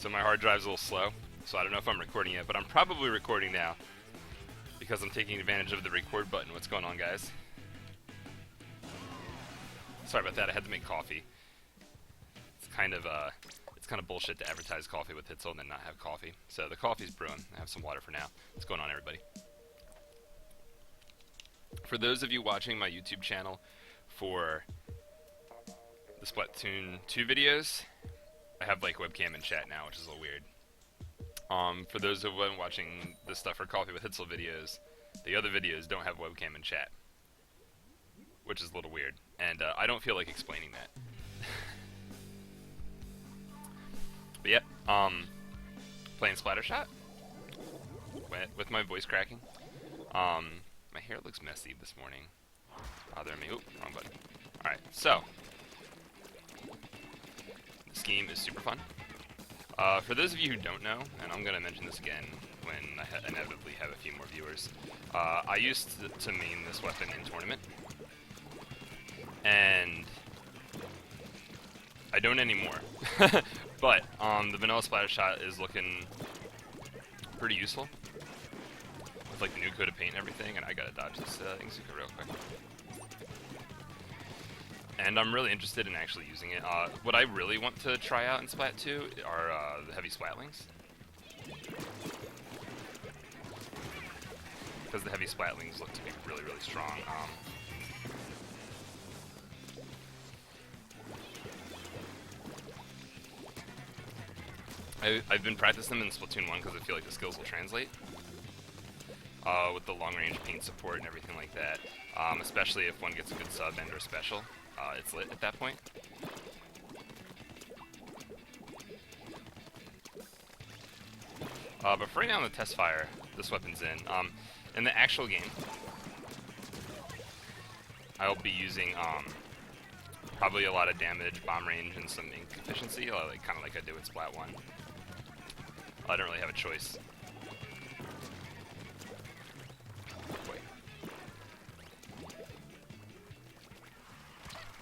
So my hard drive's a little slow, so I don't know if I'm recording yet, but I'm probably recording now because I'm taking advantage of the record button. What's going on, guys? Sorry about that, I had to make coffee. It's kind of bullshit to advertise coffee with Hitzel and then not have coffee. So the coffee's brewing. I have some water for now. What's going on, everybody? For those of you watching my YouTube channel for the Splatoon 2 videos, I have like webcam and chat now, which is a little weird. For those of you watching the stuff for Coffee with Hitzel videos, the other videos don't have webcam and chat, which is a little weird, and I don't feel like explaining that. But yeah, playing Splattershot with my voice cracking. My hair looks messy this morning. Bothering me. Oop, wrong button. Alright, so this game is super fun. For those of you who don't know, and I'm going to mention this again when I inevitably have a few more viewers, I used to main this weapon in tournament, and I don't anymore. But the vanilla Splattershot is looking pretty useful with like the new coat of paint and everything, and I gotta dodge this Inkjet real quick. And I'm really interested in actually using it. What I really want to try out in Splat 2 are the heavy Splatlings. Because the heavy Splatlings look to be really, really strong. I've been practicing them in Splatoon 1 because I feel like the skills will translate. With the long-range paint support and everything like that. Especially if one gets a good sub and or special. It's lit at that point. But for right now in the Testfire, this weapon's in the actual game, I'll be using probably a lot of damage, bomb range, and some ink efficiency, kind of like I did with Splat 1. I don't really have a choice. Wait.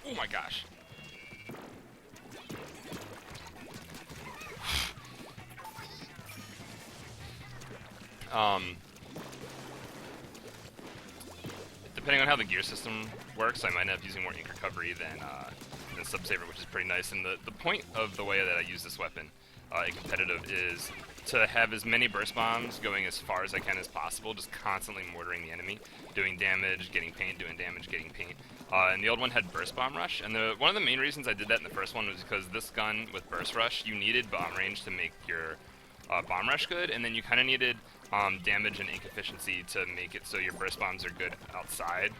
Oh my gosh. Depending on how the gear system works, I might end up using more ink recovery than Subsaver, which is pretty nice. And the point of the way that I use this weapon in competitive is to have as many burst bombs going as far as I can as possible, just constantly mortaring the enemy, doing damage, getting paint, doing damage, getting paint. And the old one had burst bomb rush, and one of the main reasons I did that in the first one was because this gun with burst rush, you needed bomb range to make your bomb rush good, and then you kind of needed damage and ink efficiency to make it so your burst bombs are good outside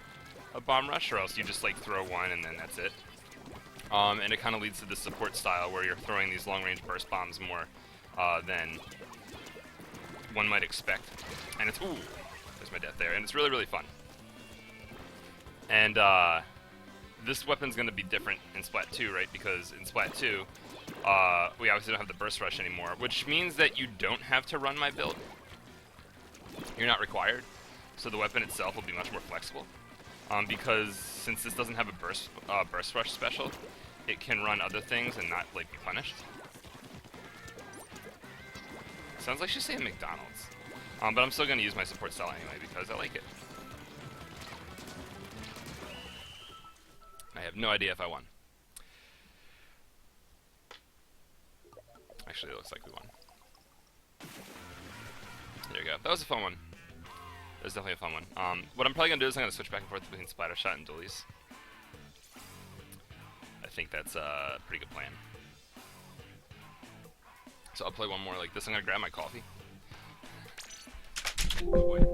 of bomb rush, or else you just like throw one and then that's it. And it kind of leads to the support style where you're throwing these long-range burst bombs more than one might expect. And it's, ooh, there's my death there, and it's really, really fun. And this weapon's going to be different in Splat 2, right? Because in Splat 2, we obviously don't have the burst rush anymore, which means that you don't have to run my build. You're not required, so the weapon itself will be much more flexible. Because since this doesn't have a burst rush special, it can run other things and not like be punished. Sounds like she's saying McDonald's, but I'm still going to use my support style anyway because I like it. I have no idea if I won. Actually, it looks like we won. There you go. That was a fun one. That was definitely a fun one. What I'm probably going to do is I'm going to switch back and forth between Splattershot and dualies. I think that's a pretty good plan. So I'll play one more like this. I'm going to grab my coffee. Oh boy.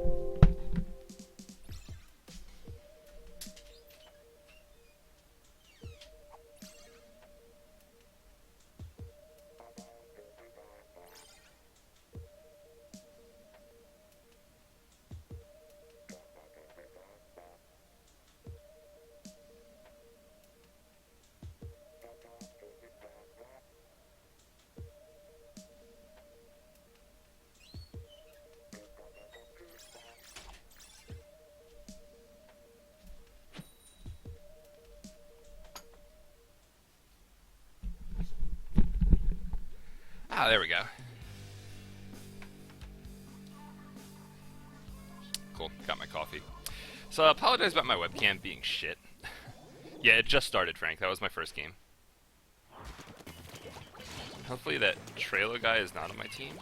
Ah, there we go. Cool, got my coffee. So I apologize about my webcam being shit. Yeah, it just started, Frank. That was my first game. Hopefully that trailer guy is not on my team.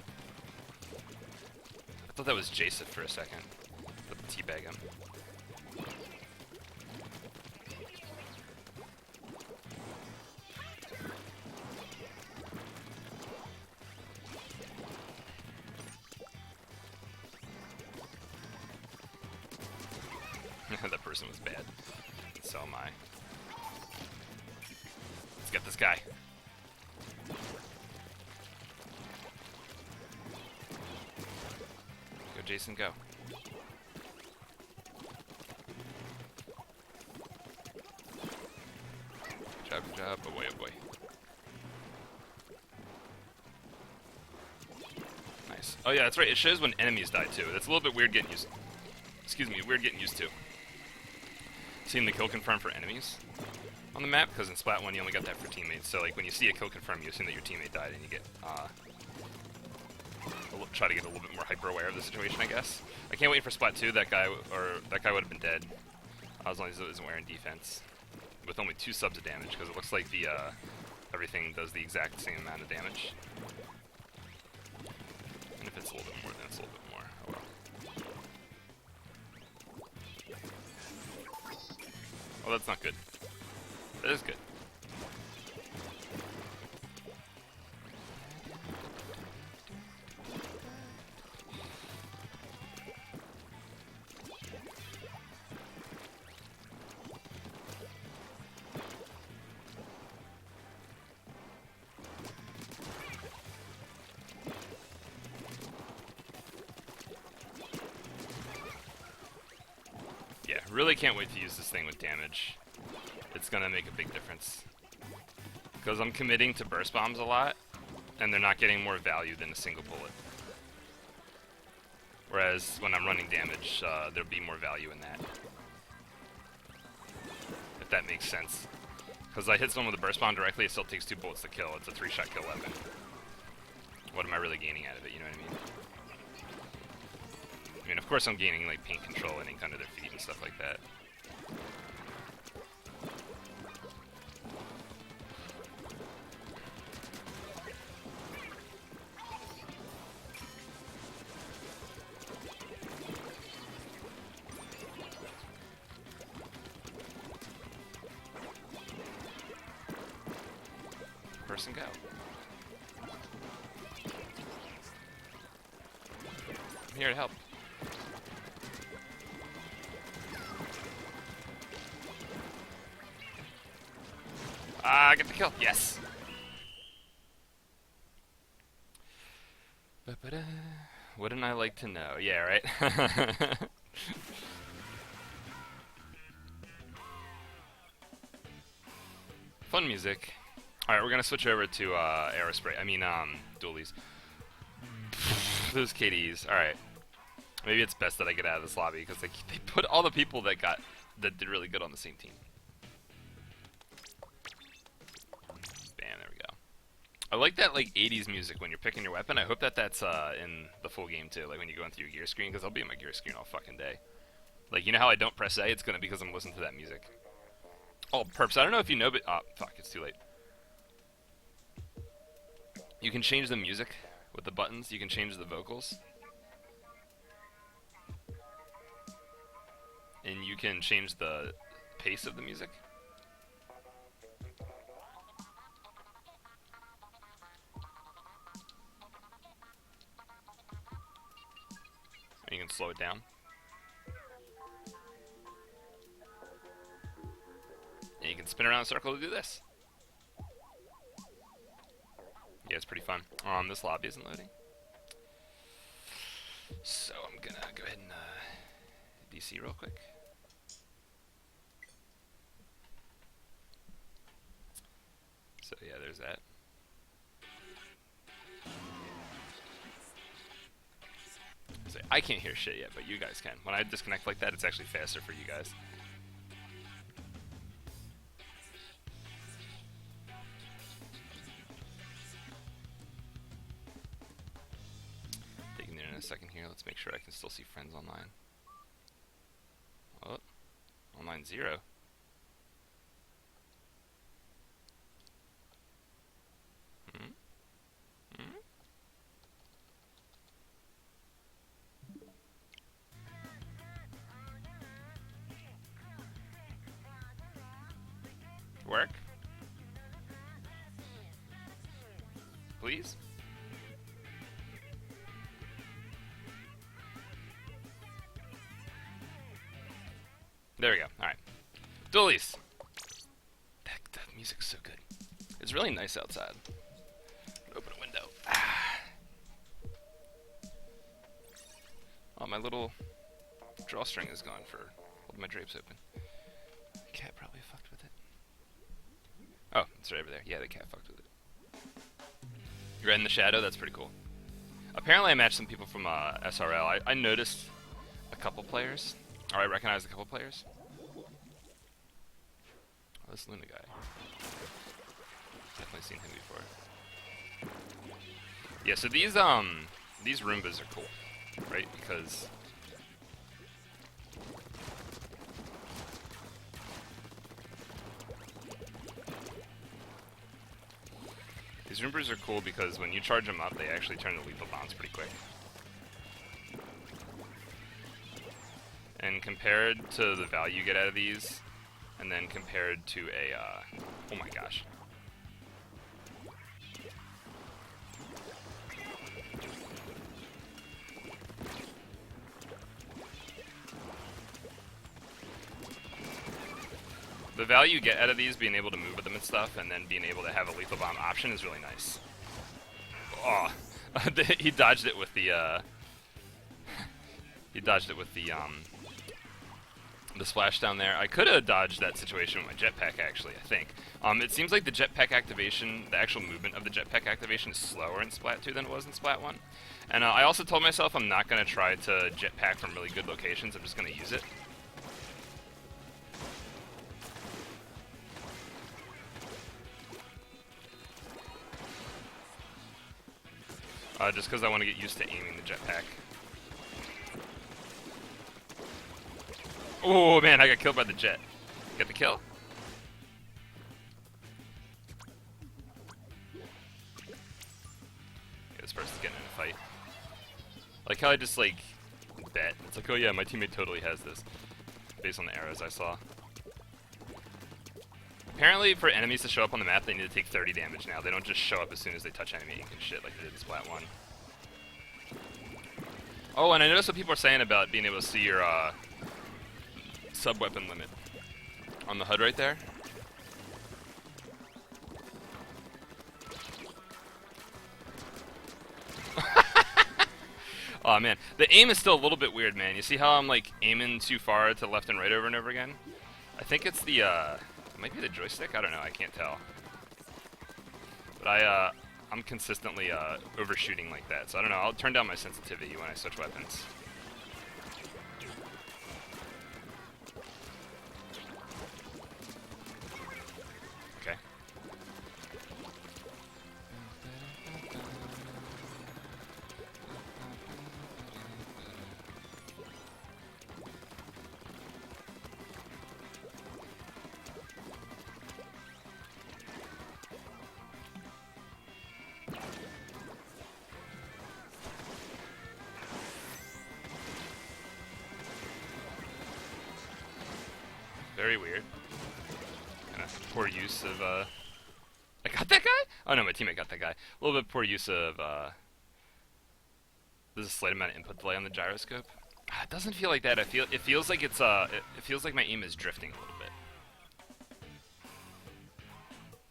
I thought that was Jason for a second. But teabag him. That person was bad. So am I. Let's get this guy. Go, Jason, go. Good job. Oh boy, oh boy. Nice. Oh yeah, that's right. It shows when enemies die too. That's a little bit weird getting used. Excuse me, weird getting used to. Seeing the kill confirm for enemies on the map, because in Splat 1 you only got that for teammates. So like when you see a kill confirm, you assume that your teammate died, and you get try to get a little bit more hyper aware of the situation, I guess. I can't wait for Splat 2. That guy would have been dead as long as he wasn't wearing defense, with only 2 subs of damage, because it looks like the everything does the exact same amount of damage. And if it's a little bit more, then it's a little bit more. Oh well. Oh, that's not good. That is good. Yeah, really can't wait to use this thing with damage. It's gonna make a big difference. Because I'm committing to burst bombs a lot, and they're not getting more value than a single bullet. Whereas when I'm running damage, there'll be more value in that. If that makes sense. Because I hit someone with a burst bomb directly, it still takes 2 bullets to kill. It's a 3-shot kill weapon. What am I really gaining out of it, you know what I mean? I mean, of course I'm gaining, like, paint control and ink under their feet and stuff like that. Person go. I'm here to help. I get the kill. Yes. Ba-ba-da. Wouldn't I like to know? Yeah, right. Fun music. Alright, we're gonna switch over to Aerospray. I mean, dualies. Those KDs. Alright. Maybe it's best that I get out of this lobby, because they put all the people that did really good on the same team. Bam, there we go. I like that, like, 80s music when you're picking your weapon. I hope that that's in the full game, too, like when you go into your gear screen, because I'll be in my gear screen all fucking day. Like, you know how I don't press A? It's gonna be because I'm listening to that music. Oh, perps, I don't know if you know, but... oh, fuck, it's too late. You can change the music with the buttons. You can change the vocals. And you can change the pace of the music. And you can slow it down. And you can spin around in a circle to do this. Yeah, it's pretty fun. This lobby isn't loading. So I'm gonna go ahead and DC real quick. So yeah, there's that. So I can't hear shit yet, but you guys can. When I disconnect like that, it's actually faster for you guys. second here. Let's make sure I can still see friends online. Oh, online 0. Hmm? Hmm? Work? Please? There we go. Alright. Dualies! That music's so good. It's really nice outside. Open a window. Ah. Oh, my little drawstring is gone for holding my drapes open. Cat probably fucked with it. Oh, it's right over there. Yeah, the cat fucked with it. You're in the shadow? That's pretty cool. Apparently I matched some people from SRL. I noticed a couple players. Or I recognized a couple players. Oh, this Luna guy. Definitely seen him before. Yeah, so these Roombas are cool, right? Because these Roombas are cool because when you charge them up, they actually turn to lethal bombs pretty quick. And compared to the value you get out of these, and then compared to a, oh my gosh. The value you get out of these, being able to move with them and stuff, and then being able to have a lethal bomb option is really nice. Oh, he dodged it with the, he dodged it with the splash down there. I could have dodged that situation with my jetpack, actually, I think. It seems like the jetpack activation, the actual movement of the jetpack activation is slower in Splat 2 than it was in Splat 1. And I also told myself I'm not going to try to jetpack from really good locations, I'm just going to use it. Just because I want to get used to aiming the jetpack. Oh man, I got killed by the jet. Get the kill? Yeah, this person's getting in a fight. Like how I just like bet. It's like, oh yeah, my teammate totally has this. Based on the arrows I saw. Apparently for enemies to show up on the map, they need to take 30 damage now. They don't just show up as soon as they touch enemy ink and shit like they did in Splat 1. Oh, and I noticed what people are saying about being able to see your sub-weapon limit on the HUD right there. Oh man, the aim is still a little bit weird, man. You see how I'm like aiming too far to left and right over and over again? I think it's the it might be the joystick. I don't know. I can't tell. But I'm consistently overshooting like that. So I don't know. I'll turn down my sensitivity when I switch weapons. Okay. Very weird. Kind of poor use of, I got that guy? Oh no, my teammate got that guy. A little bit poor use of, there's a slight amount of input delay on the gyroscope. It doesn't feel like that. It feels like it's, it feels like my aim is drifting a little bit.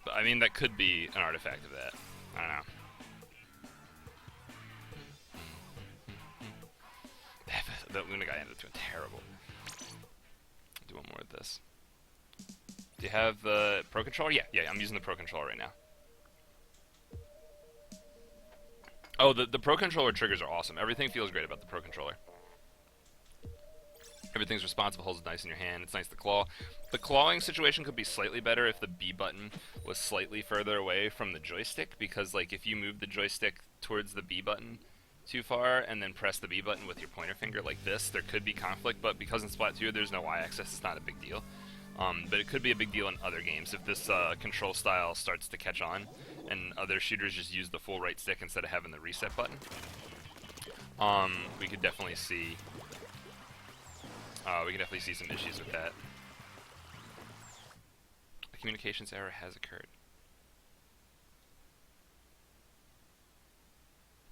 But I mean, that could be an artifact of that. I don't know. That Luna guy ended up doing terrible. Do one more of this. Do you have the Pro Controller? Yeah, I'm using the Pro Controller right now. Oh, the Pro Controller triggers are awesome. Everything feels great about the Pro Controller. Everything's responsive, holds nice in your hand. It's nice to claw. The clawing situation could be slightly better if the B button was slightly further away from the joystick, because like if you move the joystick towards the B button, too far and then press the B button with your pointer finger like this, there could be conflict, but because in Splat 2 there's no Y-axis, it's not a big deal. But it could be a big deal in other games if this control style starts to catch on and other shooters just use the full right stick instead of having the reset button. We could definitely see some issues with that. A communications error has occurred.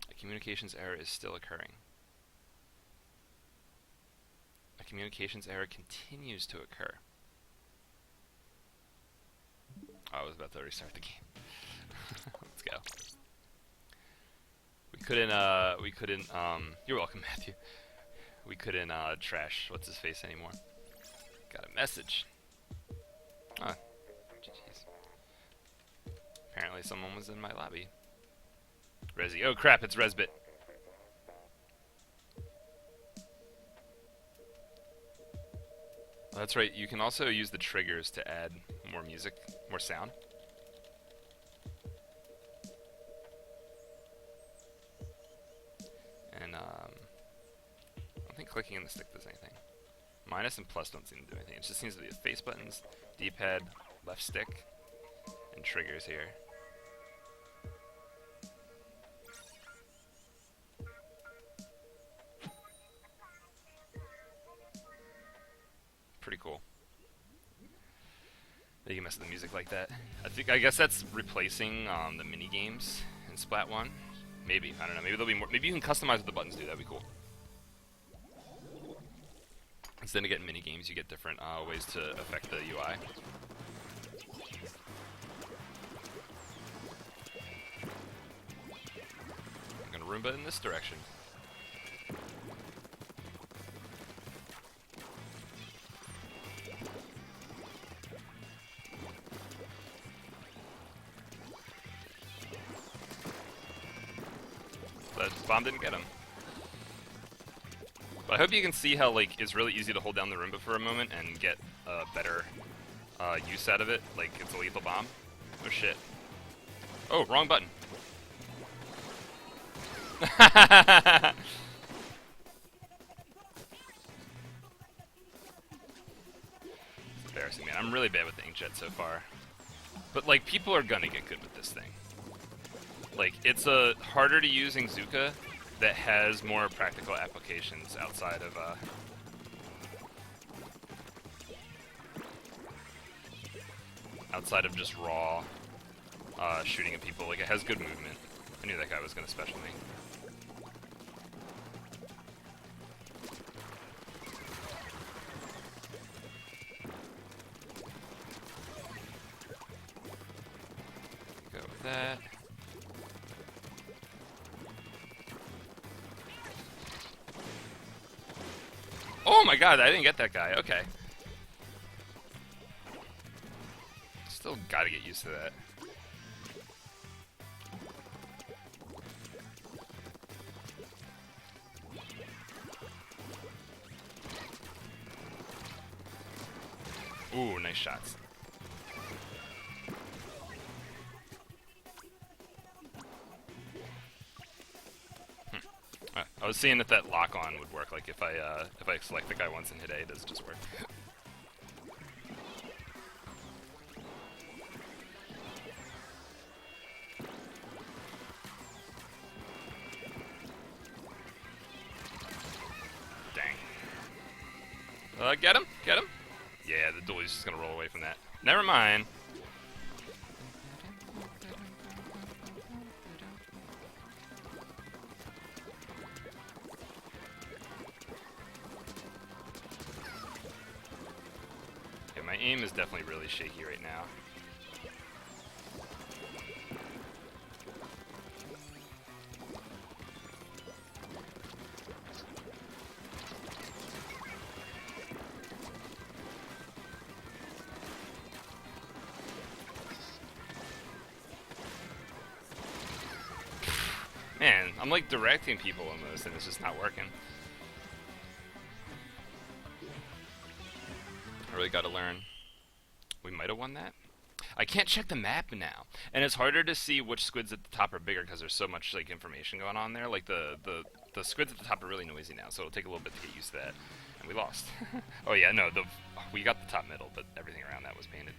A communications error is still occurring. A communications error continues to occur. Oh, I was about to restart the game. Let's go. We couldn't, you're welcome, Matthew. We couldn't, trash what's-his-face anymore. Got a message. Oh, GG's. Apparently someone was in my lobby. Resi. Oh crap, it's Resbit. Oh, that's right, you can also use the triggers to add more music, more sound. And, I don't think clicking on the stick does anything. Minus and plus don't seem to do anything. It just seems to be the face buttons, D-pad, left stick, and triggers here. Pretty cool. That you can mess with the music like that. I guess that's replacing the mini games in Splat 1. Maybe, I don't know. Maybe there'll be more. Maybe you can customize what the buttons do. That'd be cool. Instead of getting mini games, you get different ways to affect the UI. I'm gonna Roomba in this direction. But bomb didn't get him. But I hope you can see how like it's really easy to hold down the Roomba for a moment and get a better use out of it. Like it's a lethal bomb. Oh shit. Oh, wrong button. It's embarrassing, man. I'm really bad with the Inkjet so far. But like people are gonna get good with this thing. Like, it's a harder to use Inkzuka that has more practical applications outside of just raw shooting at people. Like, it has good movement. I knew that guy was gonna special me. Go with that. Oh my god, I didn't get that guy. Okay. Still gotta get used to that. Ooh, nice shots. I was seeing if that lock-on would work, like if I select the guy once and hit A, does it just work? Dang. Get him? Get him? Yeah, the duelie's just gonna roll away from that. Never mind. My aim is definitely really shaky right now. Man, I'm like directing people almost and it's just not working. I really gotta learn. We might have won that. I can't check the map now, and it's harder to see which squids at the top are bigger because there's so much like information going on there. Like the squids at the top are really noisy now, so it'll take a little bit to get used to that. And we lost. Oh yeah, no, we got the top middle, but everything around that was painted.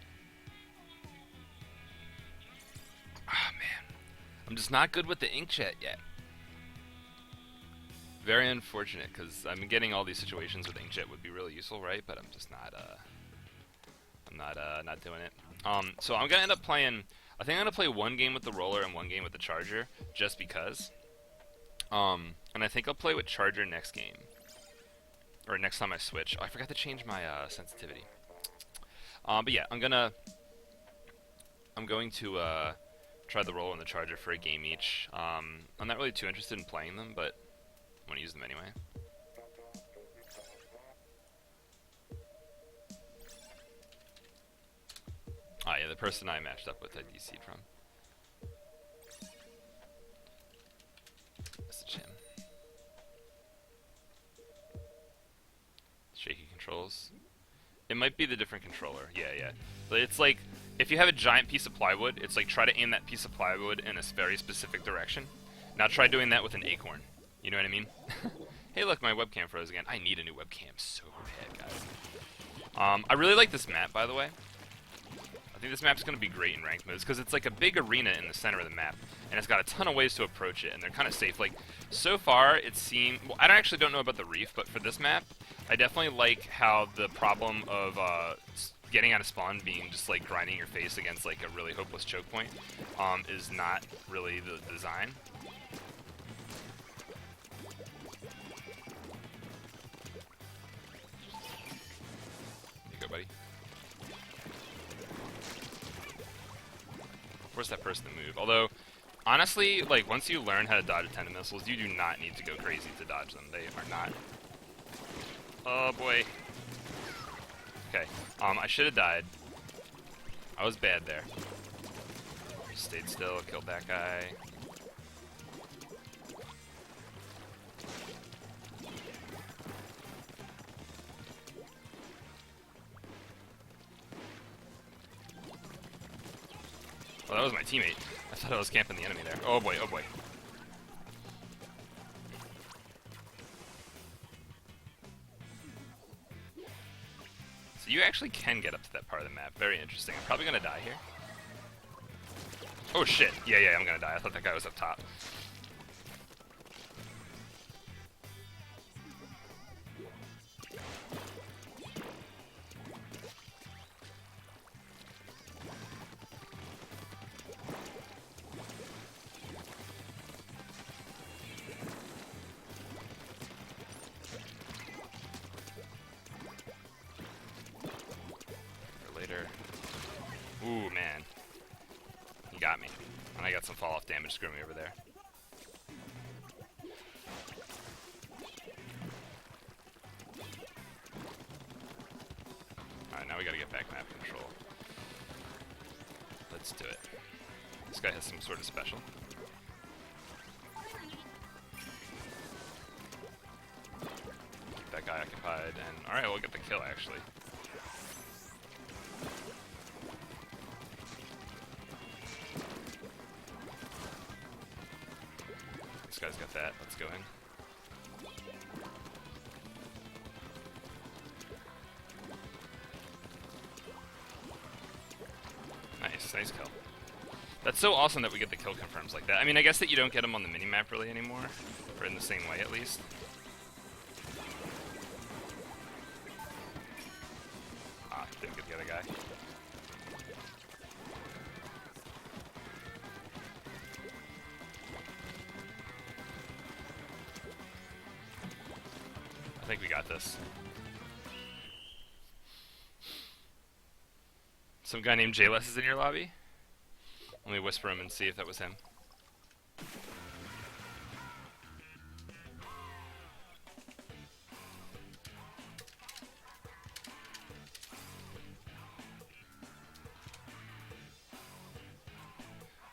Ah man, I'm just not good with the Inkjet yet. Very unfortunate, because I'm getting all these situations with Inkjet would be really useful, right? But I'm just not, not doing it. So I'm gonna end up playing. I think I'm gonna play one game with the roller and one game with the charger, just because. And I think I'll play with charger next game, or next time I switch. Oh, I forgot to change my sensitivity. But yeah, I'm going to try the roller and the charger for a game each. I'm not really too interested in playing them, but I want to use them anyway. Oh yeah, the person I matched up with I DC'd from. Message him. Shaky controls. It might be the different controller. Yeah. But it's like, if you have a giant piece of plywood, it's like try to aim that piece of plywood in a very specific direction. Now try doing that with an acorn. You know what I mean? Hey look, my webcam froze again. I need a new webcam so bad, guys. I really like this map, by the way. I think this map's going to be great in ranked modes, because it's like a big arena in the center of the map, and it's got a ton of ways to approach it, and they're kind of safe. Like, so far, it seems... Well, I actually don't know about the reef, but for this map, I definitely like how the problem of getting out of spawn being just, like, grinding your face against, like, a really hopeless choke point is not really the design. There you go, buddy. Force that person to move. Although, honestly, like, once you learn how to dodge attendant missiles, you do not need to go crazy to dodge them. They are not. Oh, boy. Okay. I should have died. I was bad there. Stayed still, killed that guy. Well, that was my teammate. I thought I was camping the enemy there. Oh boy, oh boy. So you actually can get up to that part of the map. Very interesting. I'm probably gonna die here. Oh shit. Yeah, I'm gonna die. I thought that guy was up top. Ooh, man. You got me. And I got some fall-off damage screwing me over there. Alright, now we gotta get back map control. Let's do it. This guy has some sort of special. Keep that guy occupied, and alright, we'll get the kill, actually. This guy's got that. Let's go in. Nice kill. That's so awesome that we get the kill confirms like that. I mean, I guess that you don't get them on the minimap really anymore, or in the same way at least. Ah, didn't get the other guy. I think we got this. Some guy named J-Less is in your lobby? Let me whisper him and see if that was him.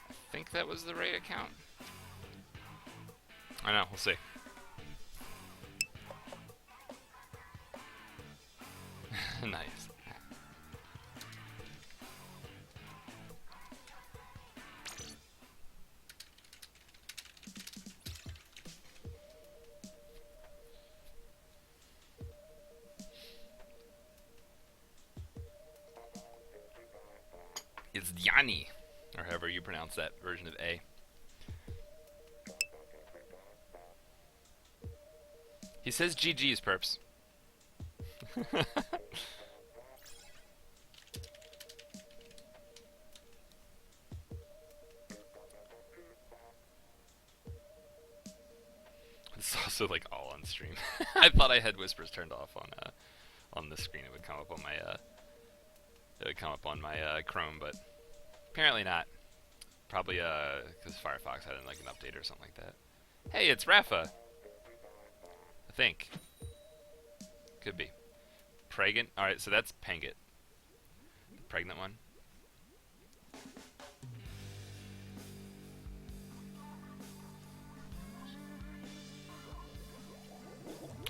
I think that was the right account. I know, we'll see. Nice. it's Yanni, or however you pronounce that version of A. He says GG's, perps. It's also like all on stream. I thought I had whispers turned off on this screen. It would come up on my Chrome, but apparently not. Probably because Firefox had like an update or something like that. Hey, it's Rafa. I think. Could be. Pregnant. All right, so that's Pangit. The pregnant one.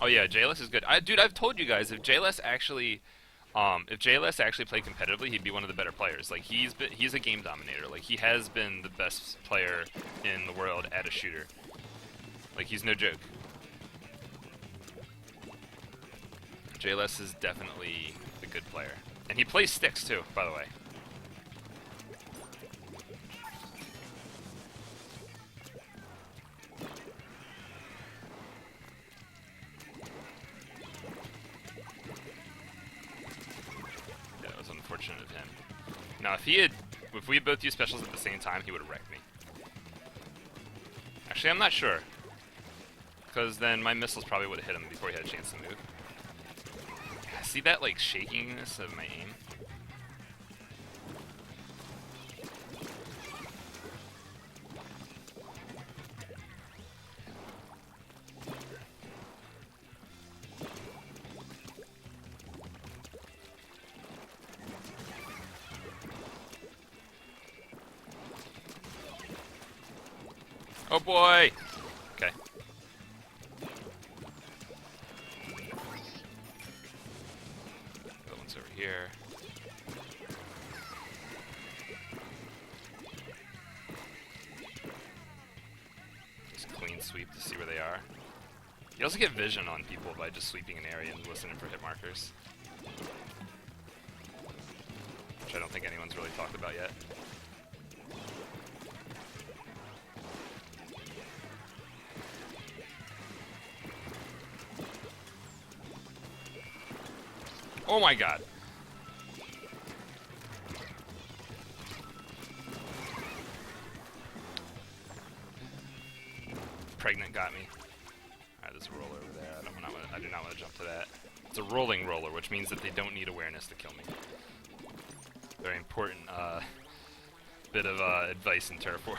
Oh yeah, JLS is good. Dude, I've told you guys if JLS actually played competitively, he'd be one of the better players. Like he's a game dominator. Like he has been the best player in the world at a shooter. Like he's no joke. JLS is definitely a good player, and he plays sticks too, by the way. Unfortunate of him. Now, if we both used specials at the same time, he would have wrecked me. Actually, I'm not sure, because then my missiles probably would have hit him before he had a chance to move. See that like shakiness of my aim? Oh boy! Okay. The one's over here. Just clean sweep to see where they are. You also get vision on people by just sweeping an area and listening for hit markers. Which I don't think anyone's really talked about yet. Oh my god. Pregnant got me. Alright, there's a roller over there. I do not want to jump to that. It's a rolling roller, which means that they don't need awareness to kill me. Very important bit of advice in Turf War.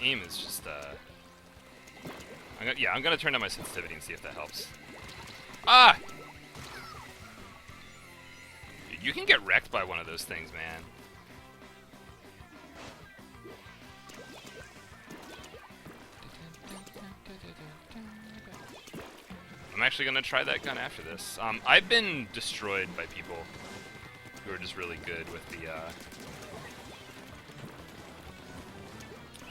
Aim is just, I'm gonna turn down my sensitivity and see if that helps. Ah! Dude, you can get wrecked by one of those things, man. I'm actually gonna try that gun after this. I've been destroyed by people who are just really good with the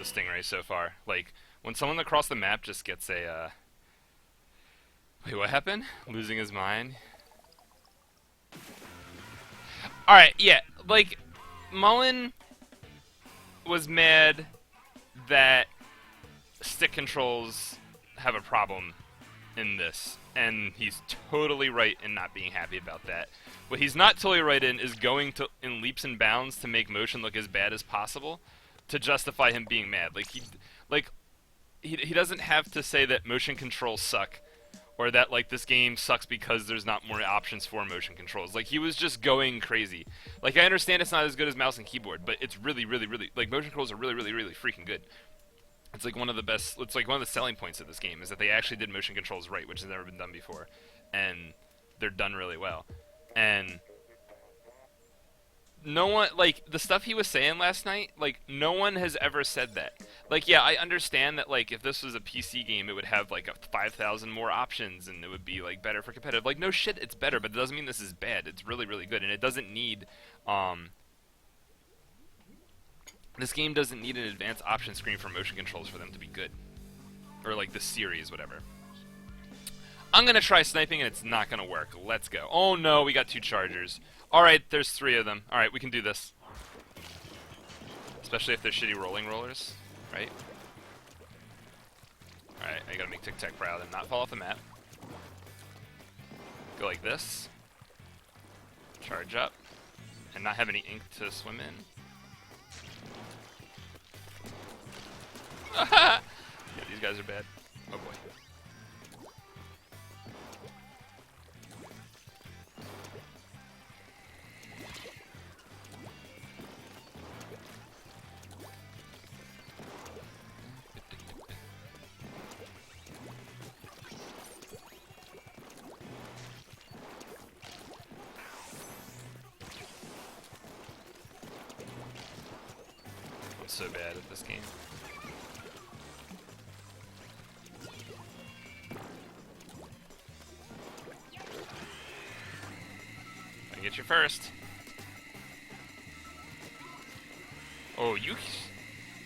Stingray so far. Like, when someone across the map just gets a, wait, what happened? Losing his mind? Alright, yeah, like, Mullen was mad that stick controls have a problem in this, and he's totally right in not being happy about that. What he's not totally right in is going to, in leaps and bounds, to make motion look as bad as possible, to justify him being mad. Like he doesn't have to say that motion controls suck, or that like this game sucks because there's not more options for motion controls. Like, he was just going crazy. Like, I understand it's not as good as mouse and keyboard, but it's really, really, really, like, motion controls are really, really, really freaking good. It's like one of the best, it's like one of the selling points of this game is that they actually did motion controls right, which has never been done before, and they're done really well. And no one, like, the stuff he was saying last night, like, no one has ever said that. Like, yeah, I understand that, like, if this was a PC game, it would have, like, 5,000 more options, and it would be, like, better for competitive. Like, no shit, it's better, but it doesn't mean this is bad. It's really, really good, and it doesn't need, this game doesn't need an advanced option screen for motion controls for them to be good. Or, like, the series, whatever. I'm gonna try sniping, and it's not gonna work. Let's go. Oh, no, we got 2 chargers. Alright, there's 3 of them. Alright, we can do this. Especially if they're shitty rolling rollers, right? Alright, I gotta make Tic Tac proud and not fall off the map. Go like this. Charge up. And not have any ink to swim in. Yeah, these guys are bad. Oh boy. I'm so bad at this game. I get you first. Oh, you...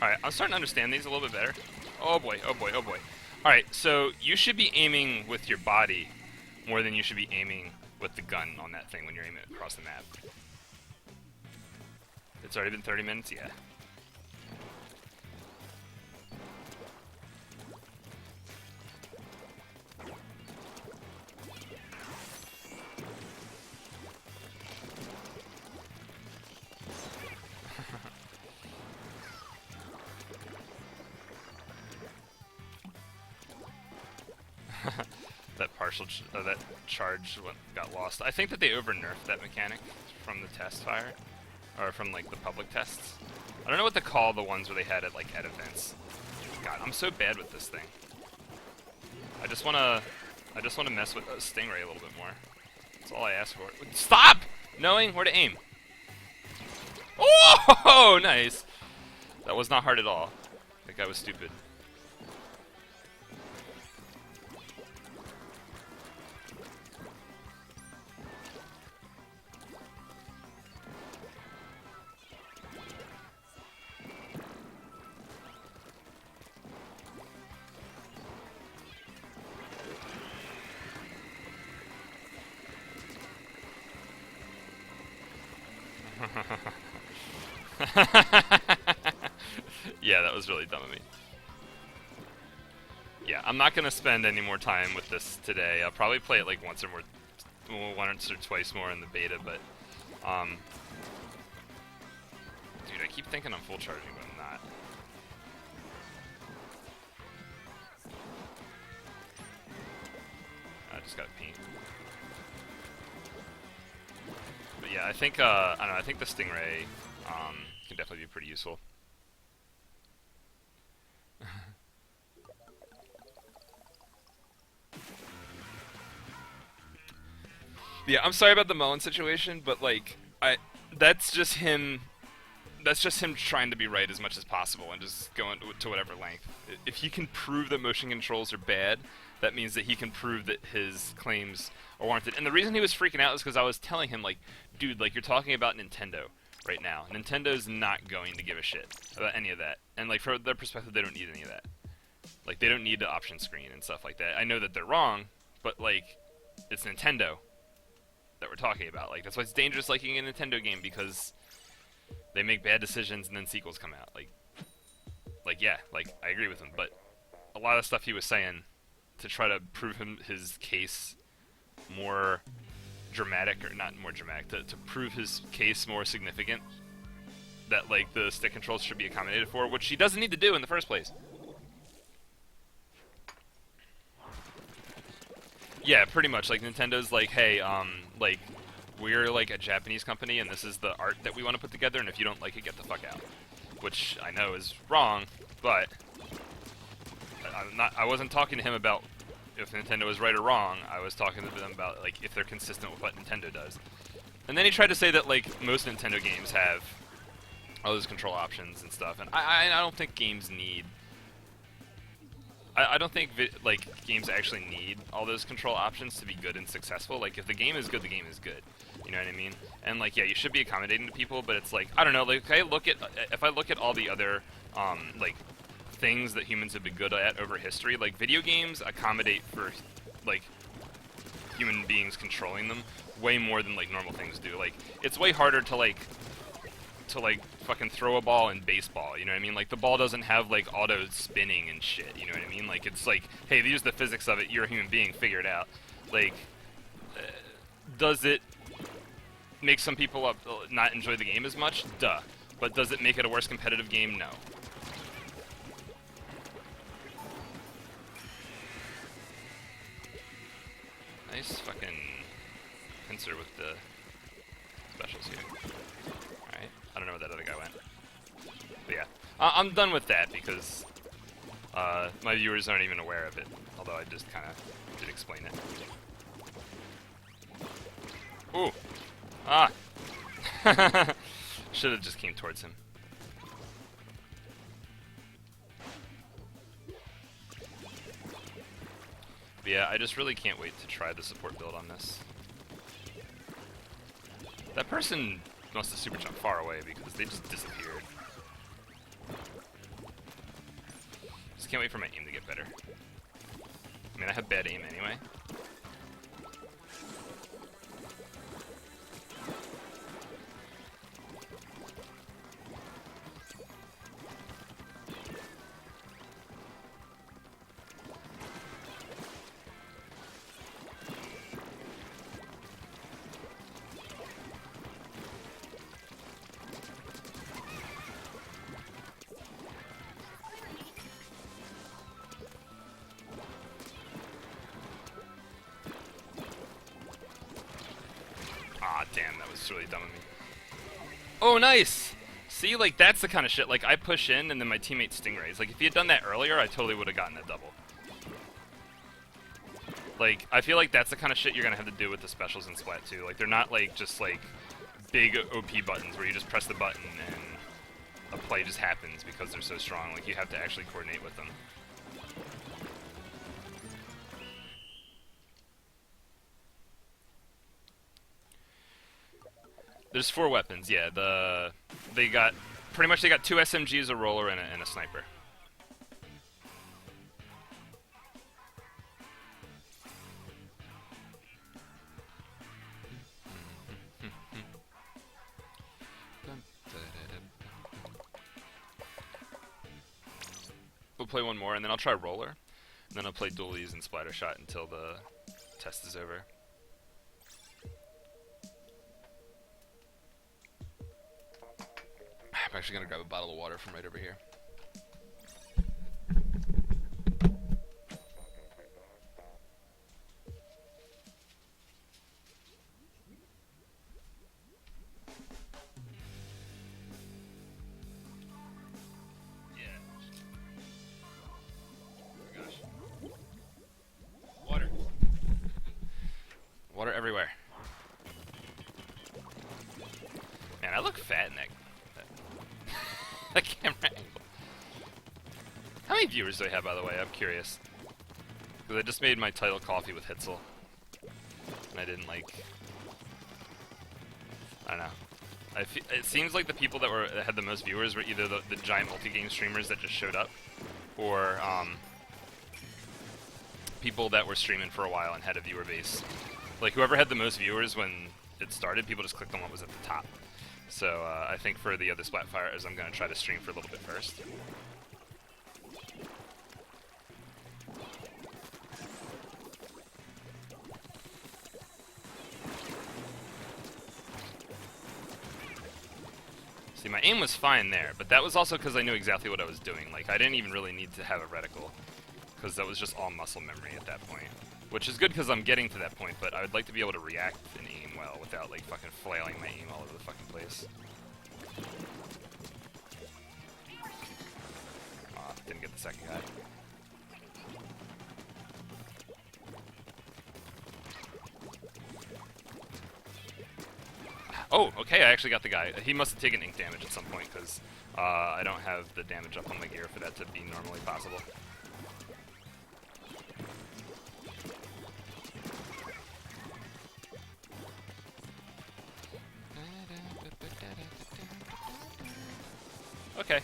Alright, I'm starting to understand these a little bit better. Oh boy, oh boy, oh boy. Alright, so you should be aiming with your body more than you should be aiming with the gun on that thing when you're aiming across the map. It's already been 30 minutes? Yeah. That charge got lost. I think that they over-nerfed that mechanic from the Testfire, or from like the public tests. I don't know what to call the ones where they had it like at events. God, I'm so bad with this thing. I just wanna mess with Stingray a little bit more. That's all I ask for. Stop knowing where to aim. Oh, nice. That was not hard at all. That guy was stupid. Yeah, that was really dumb of me. Yeah, I'm not gonna spend any more time with this today. I'll probably play it like once or twice more in the beta, but dude, I keep thinking I'm full charging, but I'm not. I just got paint. But yeah, I think I don't know. I think the Stingray can definitely be pretty useful. Yeah, I'm sorry about the Mullen situation, but like, that's just him trying to be right as much as possible and just going to whatever length. If he can prove that motion controls are bad, that means that he can prove that his claims are warranted. And the reason he was freaking out is because I was telling him, like, dude, like, you're talking about Nintendo right now. Nintendo's not going to give a shit about any of that. And, like, from their perspective, they don't need any of that. Like, they don't need the option screen and stuff like that. I know that they're wrong, but, like, it's Nintendo that we're talking about. Like, that's why it's dangerous liking a Nintendo game, because they make bad decisions and then sequels come out. Like yeah, like, I agree with him, but a lot of stuff he was saying to try to prove his case more dramatic, or not more dramatic, to prove his case more significant, that, like, the stick controls should be accommodated for, which he doesn't need to do in the first place. Yeah, pretty much. Like, Nintendo's like, hey, like, we're like a Japanese company, and this is the art that we want to put together, and if you don't like it, get the fuck out. Which I know is wrong, but I wasn't talking to him about if Nintendo is right or wrong. I was talking to them about, like, if they're consistent with what Nintendo does. And then he tried to say that like most Nintendo games have all those control options and stuff, and I don't think games need. I don't think like games actually need all those control options to be good and successful. Like if the game is good, the game is good. You know what I mean? And like yeah, you should be accommodating to people, but it's like I don't know. Like if I look at all the other like things that humans have been good at over history, like video games accommodate for like human beings controlling them way more than like normal things do. Like it's way harder to like fucking throw a ball in baseball, you know what I mean? Like the ball doesn't have like auto spinning and shit, you know what I mean? Like it's like, hey, these are the physics of it, you're a human being, figure it out. Like, does it make some people not enjoy the game as much? Duh. But does it make it a worse competitive game? No. Nice fucking pincer with the specials here. Alright, I don't know where that other guy went. But yeah, I'm done with that because my viewers aren't even aware of it, although I just kind of did explain it. Ooh! Ah! Should have just came towards him. But yeah, I just really can't wait to try the support build on this. That person must have super jumped far away because they just disappeared. Just can't wait for my aim to get better. I mean, I have bad aim anyway. Ah, damn, that was really dumb of me. Oh, nice! See, like, that's the kind of shit. Like, I push in, and then my teammate stingrays. Like, if he had done that earlier, I totally would have gotten a double. Like, I feel like that's the kind of shit you're gonna have to do with the specials in Splat 2. Like, they're not, like, just, like, big OP buttons where you just press the button and a play just happens because they're so strong. Like, you have to actually coordinate with them. There's 4 weapons, yeah. They got two SMGs, a roller, and a sniper. We'll play one more, and then I'll try roller, and then I'll play dualies and splatter shot until the test is over. I'm actually gonna grab a bottle of water from right over here. Yeah. Oh my gosh. Water. Water everywhere. Man, I look fat in that camera angle. How many viewers do I have, by the way? I'm curious. Because I just made my title coffee with Hitzel. And I didn't like... I don't know. It seems like the people that had the most viewers were either the giant multi-game streamers that just showed up, or people that were streaming for a while and had a viewer base. Like, whoever had the most viewers when it started, people just clicked on what was at the top. So I think for the other Splatfires, I'm going to try to stream for a little bit first. See, my aim was fine there, but that was also because I knew exactly what I was doing. Like, I didn't even really need to have a reticle, because that was just all muscle memory at that point. Which is good because I'm getting to that point, but I would like to be able to react and aim well without, like, fucking flailing my aim all over the fucking place. Aw, didn't get the second guy. Oh, okay, I actually got the guy. He must have taken ink damage at some point, because I don't have the damage up on my gear for that to be normally possible. Okay.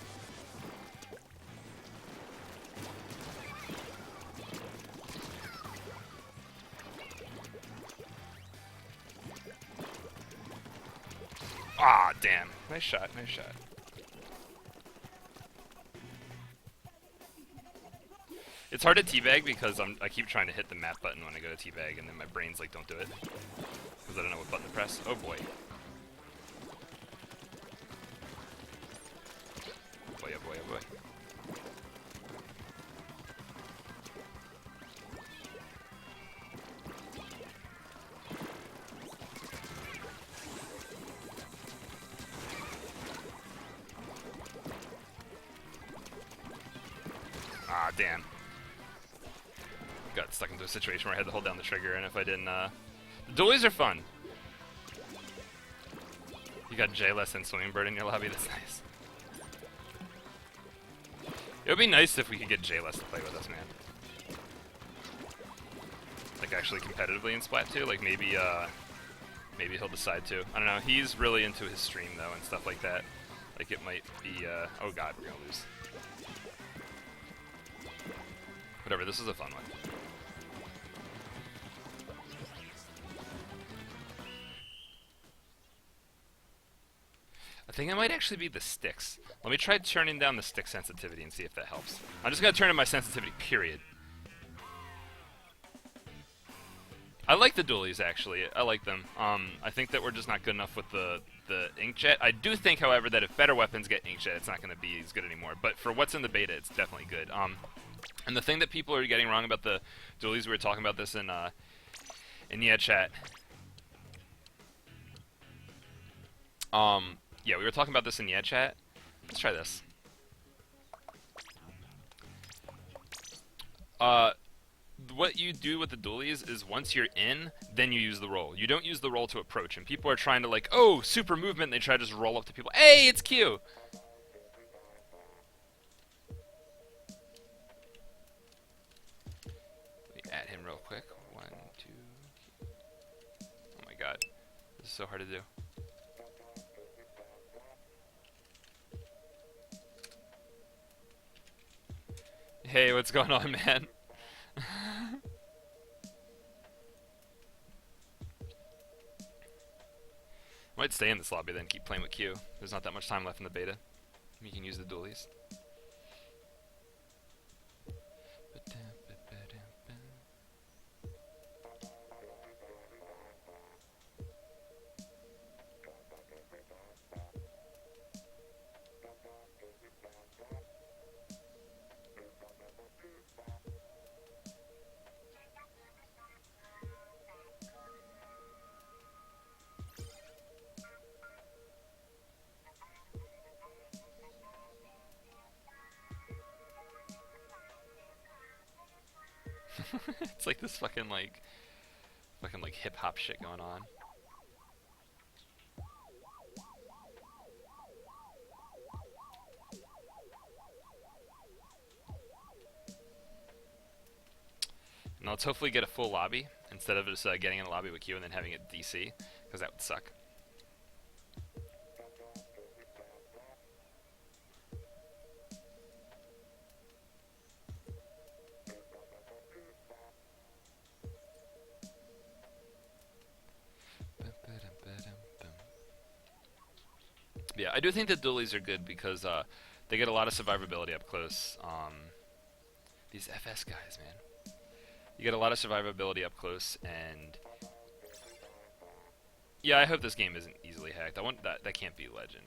Ah, damn. Nice shot, nice shot. It's hard to teabag because I keep trying to hit the map button when I go to teabag, and then my brain's like, don't do it. Because I don't know what button to press. Oh boy. Oh boy, oh boy, oh boy. Ah, damn. Got stuck into a situation where I had to hold down the trigger, and if I didn't, The dualies are fun. You got J-Less and Swimming Bird in your lobby, that's nice. It would be nice if we could get J-Less to play with us, man. Like, actually competitively in Splat 2, like, maybe he'll decide to. I don't know, he's really into his stream, though, and stuff like that. Like, it might be, oh god, we're gonna lose. Whatever, this is a fun one. I think it might actually be the sticks. Let me try turning down the stick sensitivity and see if that helps. I'm just gonna turn in my sensitivity, period. I like the dualies, actually. I like them. I think that we're just not good enough with the Inkjet. I do think, however, that if better weapons get Inkjet, it's not going to be as good anymore. But for what's in the beta, it's definitely good. And the thing that people are getting wrong about the dualies, we were talking about this in chat. Yeah, we were talking about this in chat. Let's try this. What you do with the dualies is once you're in, then you use the roll. You don't use the roll to approach, and people are trying to like, oh, super movement, and they try to just roll up to people. Hey, it's Q! Let me add him real quick. 1, 2... Oh my god. This is so hard to do. Hey, what's going on, man? Might stay in this lobby then, keep playing with Q. There's not that much time left in the beta. You can use the dualies. It's like this fucking like hip hop shit going on. Now let's hopefully get a full lobby instead of just getting in a lobby with Q and then having it DC, because that would suck. Yeah, I do think the dualies are good because they get a lot of survivability up close. These FS guys, man. You get a lot of survivability up close, and yeah, I hope this game isn't easily hacked. I want that. That can't be legend.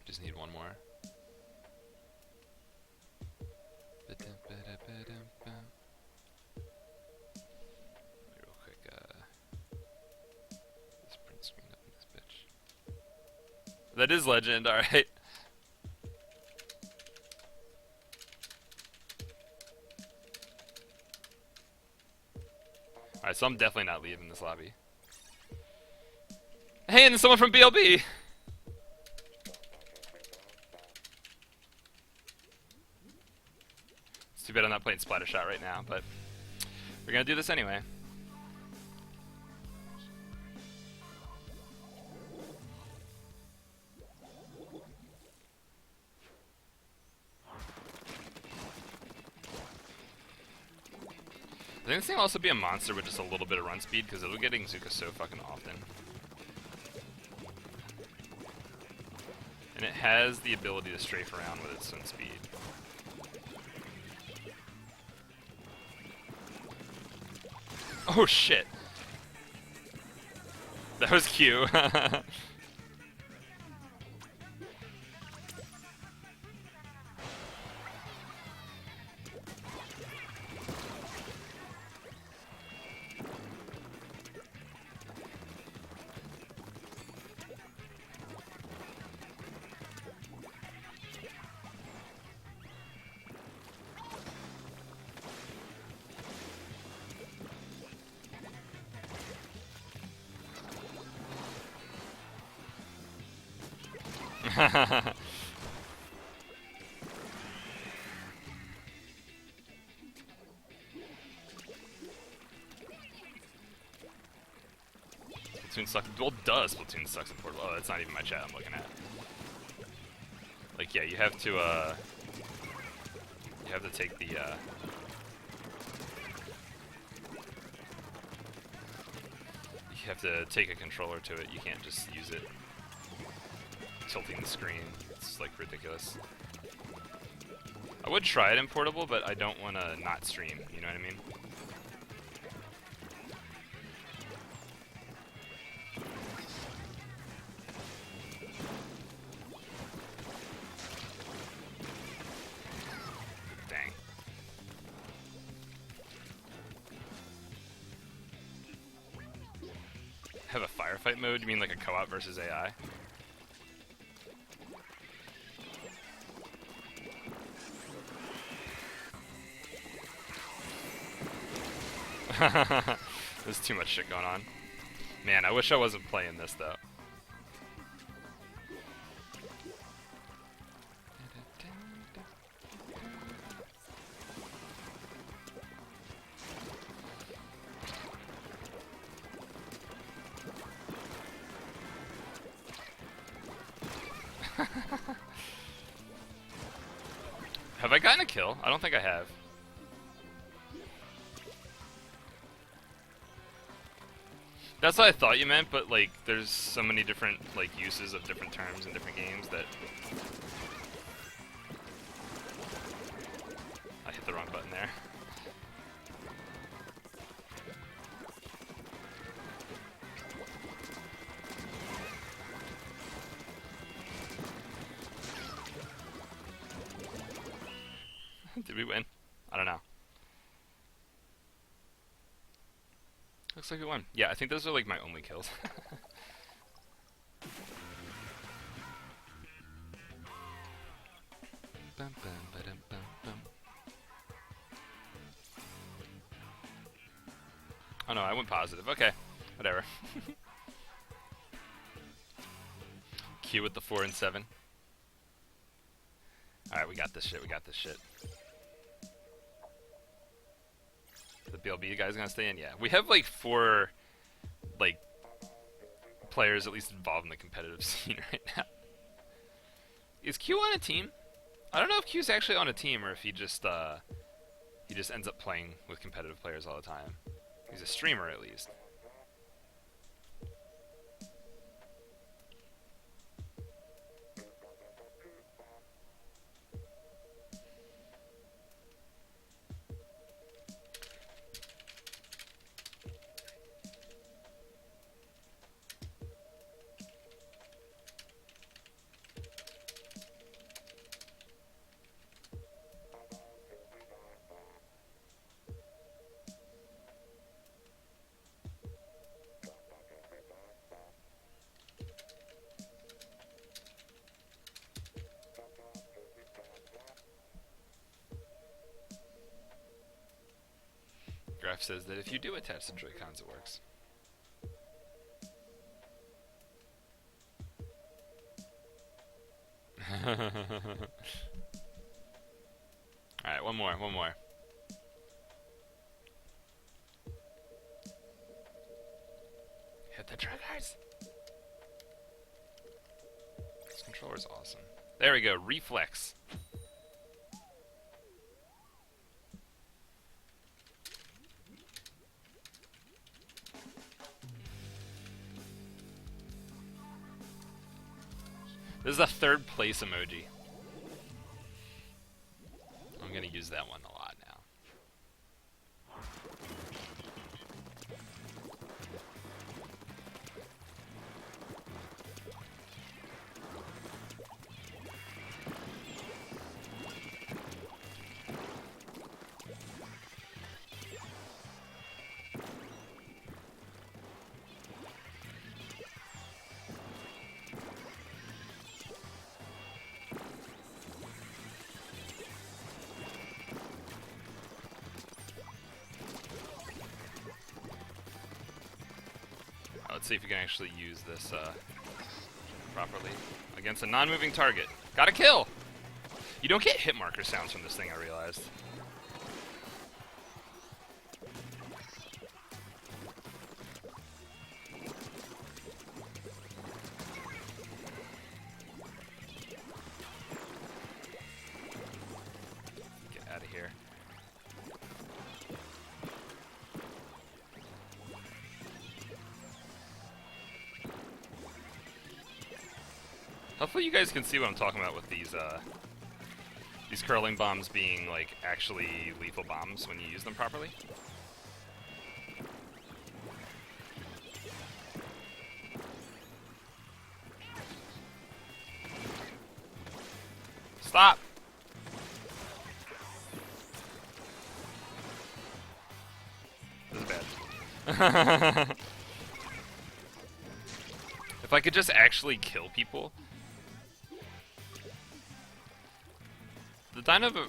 Just need one more. Real quick, let's print screen up in this bitch. That is legend, alright. So I'm definitely not leaving this lobby. Hey, and someone from BLB! It's too bad I'm not playing Splatter Shot right now, but we're gonna do this anyway. I think this thing will also be a monster with just a little bit of run speed, because it'll get Zuka so fucking often. And it has the ability to strafe around with its own speed. Oh shit! That was Q. Splatoon sucks. Well, does Splatoon sucks in portable? Oh, that's not even my chat I'm looking at. Like, yeah, you have to take the, you have to take a controller to it. You can't just use it tilting the screen. It's, like, ridiculous. I would try it in portable, but I don't want to not stream, you know what I mean? Dang. Have a firefight mode? You mean like a co-op versus AI? There's too much shit going on. Man, I wish I wasn't playing this though. Have I gotten a kill? I don't think I have. That's what I thought you meant, but like, there's so many different like uses of different terms in different games that I hit the wrong button there. Did we win? I don't know. Looks like we won. Yeah, I think those are like my only kills. Bum, bum, ba-dum, bum, bum. Oh no, I went positive. Okay, whatever. Q with the 4 and 7. Alright, we got this shit, we got this shit. The BLB guy's gonna stay in? Yeah. We have like 4 like players at least involved in the competitive scene right now. Is Q on a team? I don't know if Q's actually on a team or if he just ends up playing with competitive players all the time. He's a streamer at least. graph says that if you do attach the Joy-Cons, it works. Alright, one more. Hit the triggers! This controller's awesome. There we go, reflex. This is a third place emoji. I'm gonna use that one a lot now. Let's see if we can actually use this properly against a non-moving target. Got a kill! You don't get hit marker sounds from this thing, I realized. Get out of here. Hopefully you guys can see what I'm talking about with these curling bombs being like actually lethal bombs when you use them properly. Stop! This is bad. If I could just actually kill people. The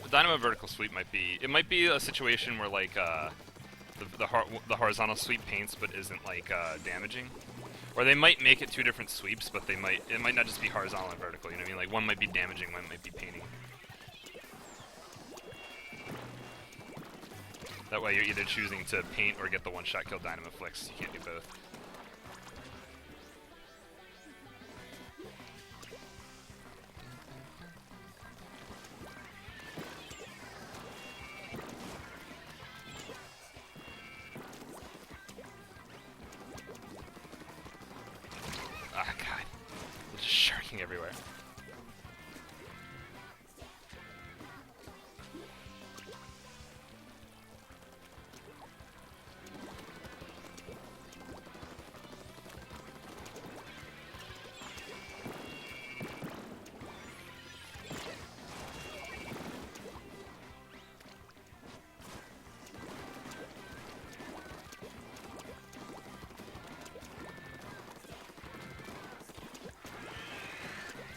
dynamo vertical sweep might be a situation where like the horizontal sweep paints but isn't like damaging, or they might make it two different sweeps, but it might not just be horizontal and vertical. You know what I mean? Like one might be damaging, one might be painting. That way you're either choosing to paint or get the one-shot kill dynamo flicks. You can't do both. Everywhere.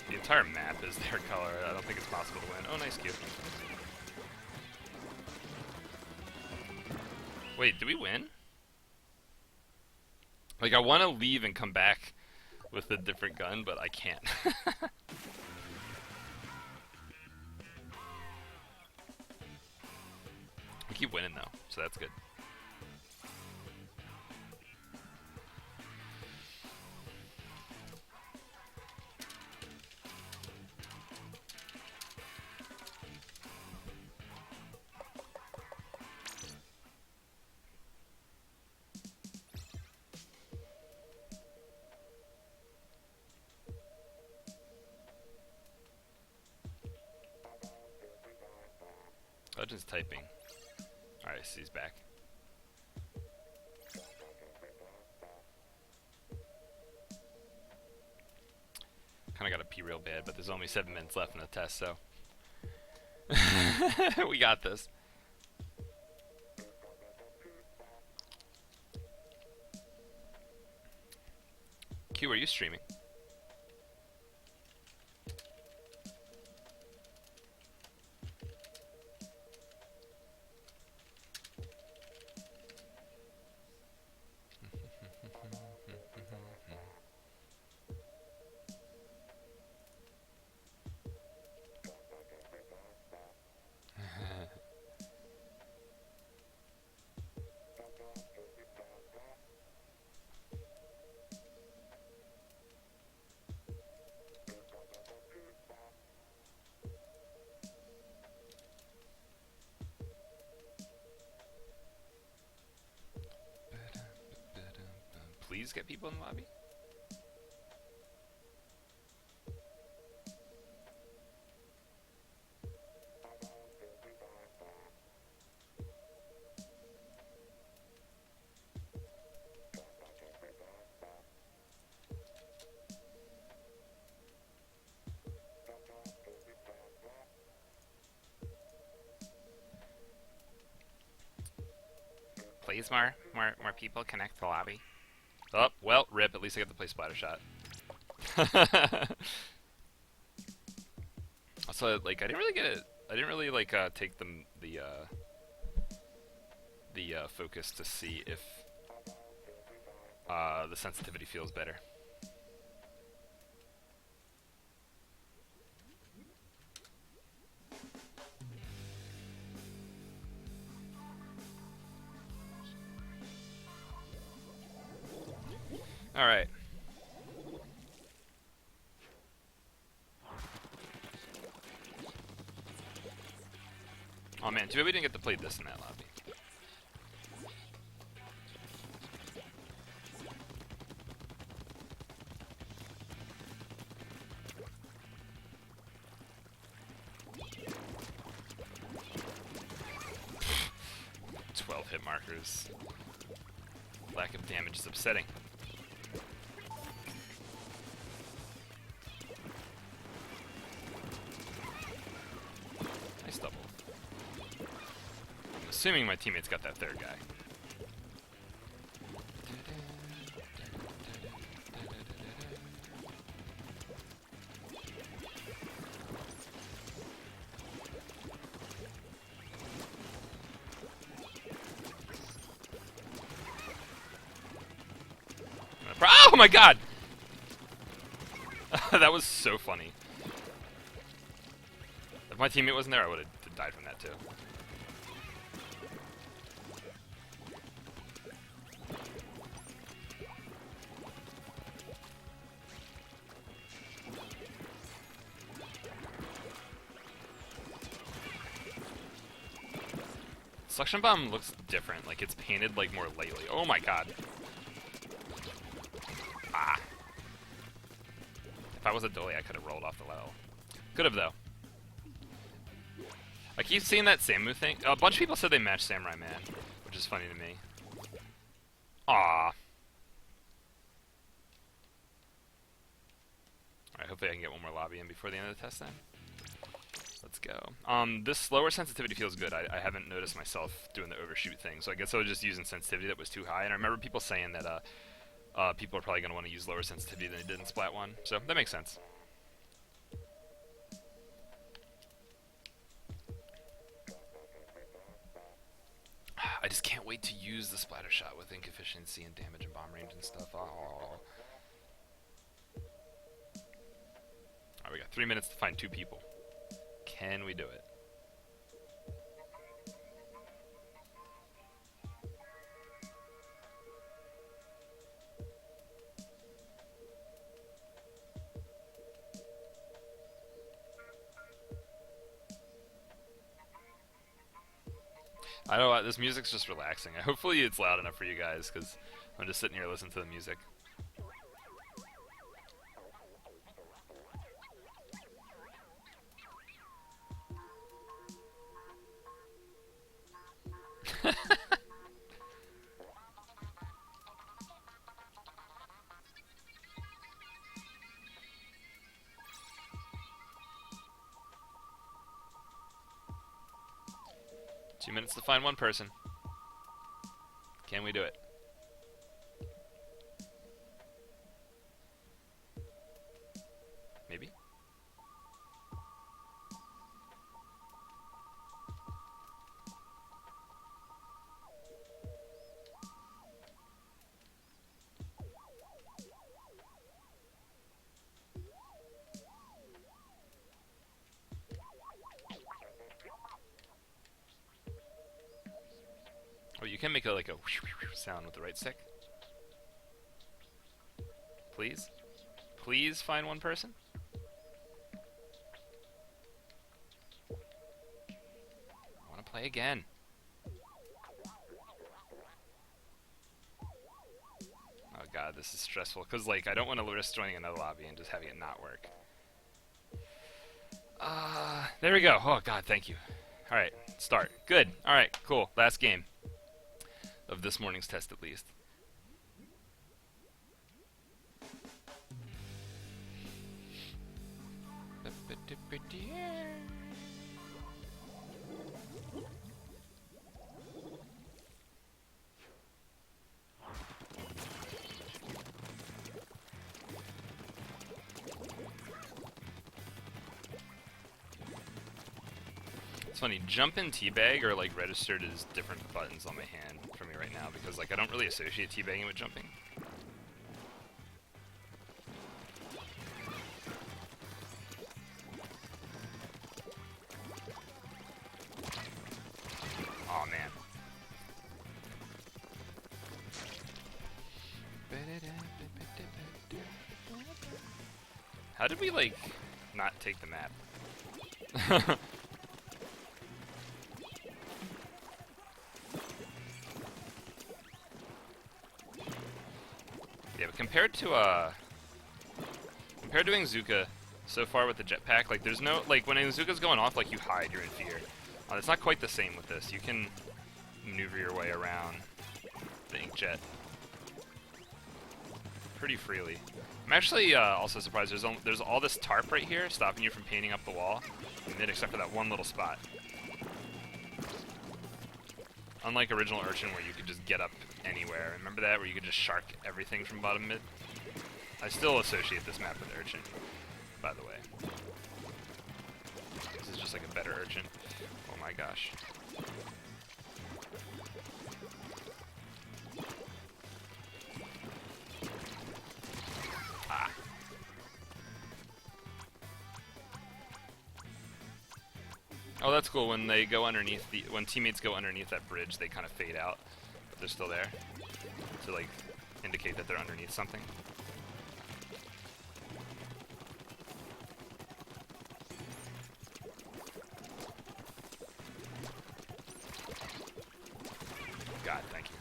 The entire map is their color. I don't think it's possible to win. Oh, nice cue. Wait, did we win? Like, I want to leave and come back with a different gun, but I can't. We keep winning, though, so that's good. Legends typing. Alright, so he's back. Kinda gotta pee real bad, but there's only 7 minutes left in the test, so. We got this. Q, are you streaming? please get people in the lobby? Please, more people connect to lobby. Oh, well, rip. At least I get to play Splatter Shot. Also, like, I didn't really get it. I didn't really like take the focus to see if the sensitivity feels better. All right. Oh man, too bad we didn't get to play this in that lobby. Hit markers. Lack of damage is upsetting. Nice double. I'm assuming my teammates got that third guy. Oh my god! That was so funny. If my teammate wasn't there, I would have died from that too. Suction bomb looks different, like it's painted like more lightly. Oh my god. Ah. If I was a dolly, I could have rolled off the level. Could have, though. I keep seeing that Samu thing. A bunch of people said they matched Samurai Man, which is funny to me. Ah. Alright, hopefully I can get one more lobby in before the end of the test then. Let's go. This slower sensitivity feels good. I haven't noticed myself doing the overshoot thing, so I guess I was just using sensitivity that was too high. And I remember people saying that people are probably going to want to use lower sensitivity than they did in Splat 1, so that makes sense. I just can't wait to use the Splatter Shot with ink efficiency and damage and bomb range and stuff. Oh. Alright, we got 3 minutes to find 2 people. Can we do it? I know this music's just relaxing. Hopefully it's loud enough for you guys, because I'm just sitting here listening to the music. Two minutes to find one person. Can we do it? Maybe? Oh, you can make like a sound with the right stick. Please? Please find one person? I want to play again. Oh god, this is stressful. Because, like, I don't want to risk joining another lobby and just having it not work. There we go. Oh god, thank you. Alright, start. Good. Alright, cool. Last game. Of this morning's test, at least. It's funny, jump and teabag are like registered as different buttons on my hand for me right now because like I don't really associate teabagging with jumping. Aw, man. How did we like not take the map? Yeah, but compared to Ingzuka so far with the jetpack, like there's no like when Ingzuka's going off, like you hide, you're in fear. It's not quite the same with this. You can maneuver your way around the Inkjet pretty freely. I'm actually also surprised there's all this tarp right here stopping you from painting up the wall in mid, except for that one little spot. Unlike original Urchin, where you could just get up anywhere. Remember that, where you could just shark everything from bottom mid? I still associate this map with Urchin, by the way. This is just like a better Urchin. Oh my gosh. Ah. Oh, that's cool. When they go underneath when teammates go underneath that bridge, they kind of fade out, but they're still there to like indicate that they're underneath something. God, thank you.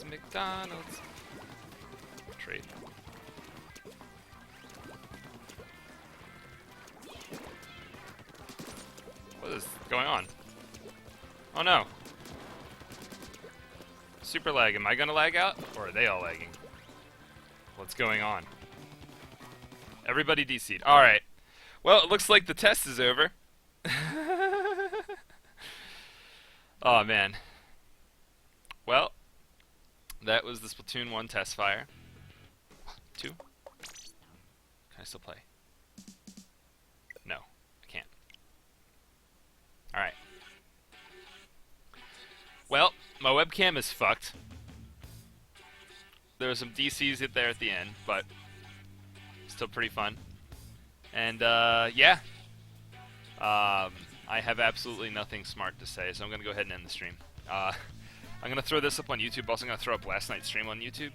McDonald's. Trade. What is going on? Oh no. Super lag. Am I gonna lag out? Or are they all lagging? What's going on? Everybody DC'd. Alright. Well, it looks like the test is over. Oh man. Well, that was the Splatoon 1 Testfire. 2? Can I still play? No, I can't. Alright. Well, my webcam is fucked. There were some DCs hit there at the end, but still pretty fun. And, yeah. I have absolutely nothing smart to say, so I'm going to go ahead and end the stream. I'm going to throw this up on YouTube. Also going to throw up last night's stream on YouTube.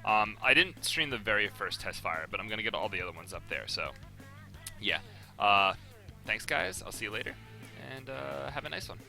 I didn't stream the very first Testfire, but I'm going to get all the other ones up there. So, yeah. Thanks, guys. I'll see you later. And have a nice one.